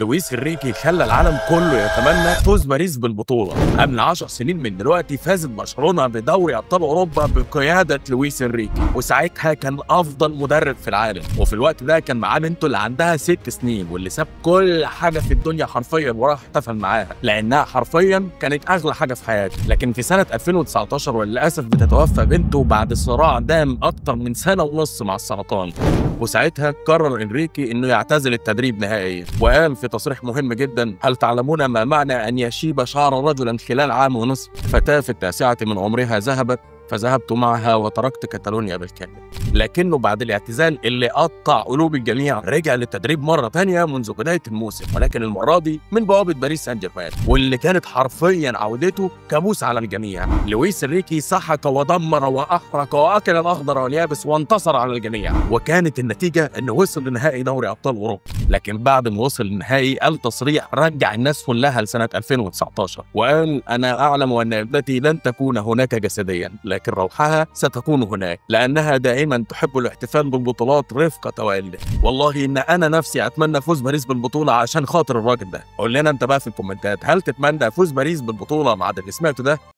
لويس انريكي خلى العالم كله يتمنى فوز باريس بالبطوله. قبل 10 سنين من دلوقتي فازت برشلونه بدوري ابطال اوروبا بقياده لويس انريكي، وساعتها كان افضل مدرب في العالم، وفي الوقت ده كان معاه بنته اللي عندها 6 سنين واللي ساب كل حاجه في الدنيا حرفيا وراح احتفل معاها لانها حرفيا كانت اغلى حاجه في حياته. لكن في سنه 2019 وللاسف بتتوفى بنته بعد صراع دام اكتر من سنه ونص مع السرطان، وساعتها قرر انريكي انه يعتزل التدريب نهائيا. وقال في تصريح مهم جدا: هل تعلمون ما معنى ان يشيب شعر رجلا خلال عام ونصف؟ فتاة في ال9 من عمرها ذهبت فذهبت معها وتركت كاتالونيا بالكامل. لكنه بعد الاعتزال اللي قطع قلوب الجميع رجع للتدريب مرة تانية منذ بداية الموسم، ولكن المرة دي من بوابة باريس سان جيرمان، واللي كانت حرفيا عودته كابوس على الجميع. لويس انريكي سحق ودمر واحرق واكل الاخضر واليابس وانتصر على الجميع، وكانت النتيجة انه وصل لنهائي دوري ابطال اوروبا. لكن بعد ما وصل للنهائي قال تصريح رجع الناس كلها لسنة 2019 وقال: انا اعلم ان ابنتي لن تكون هناك جسديا، لكن روحها ستكون هناك، لأنها دائما تحب الاحتفال بالبطولات رفقة والده. والله إن أنا نفسي أتمنى فوز باريس بالبطولة عشان خاطر الراجل ده. قول لنا أنت بقى في الكومنتات، هل تتمنى فوز باريس بالبطولة بعد اللي سمعته ده؟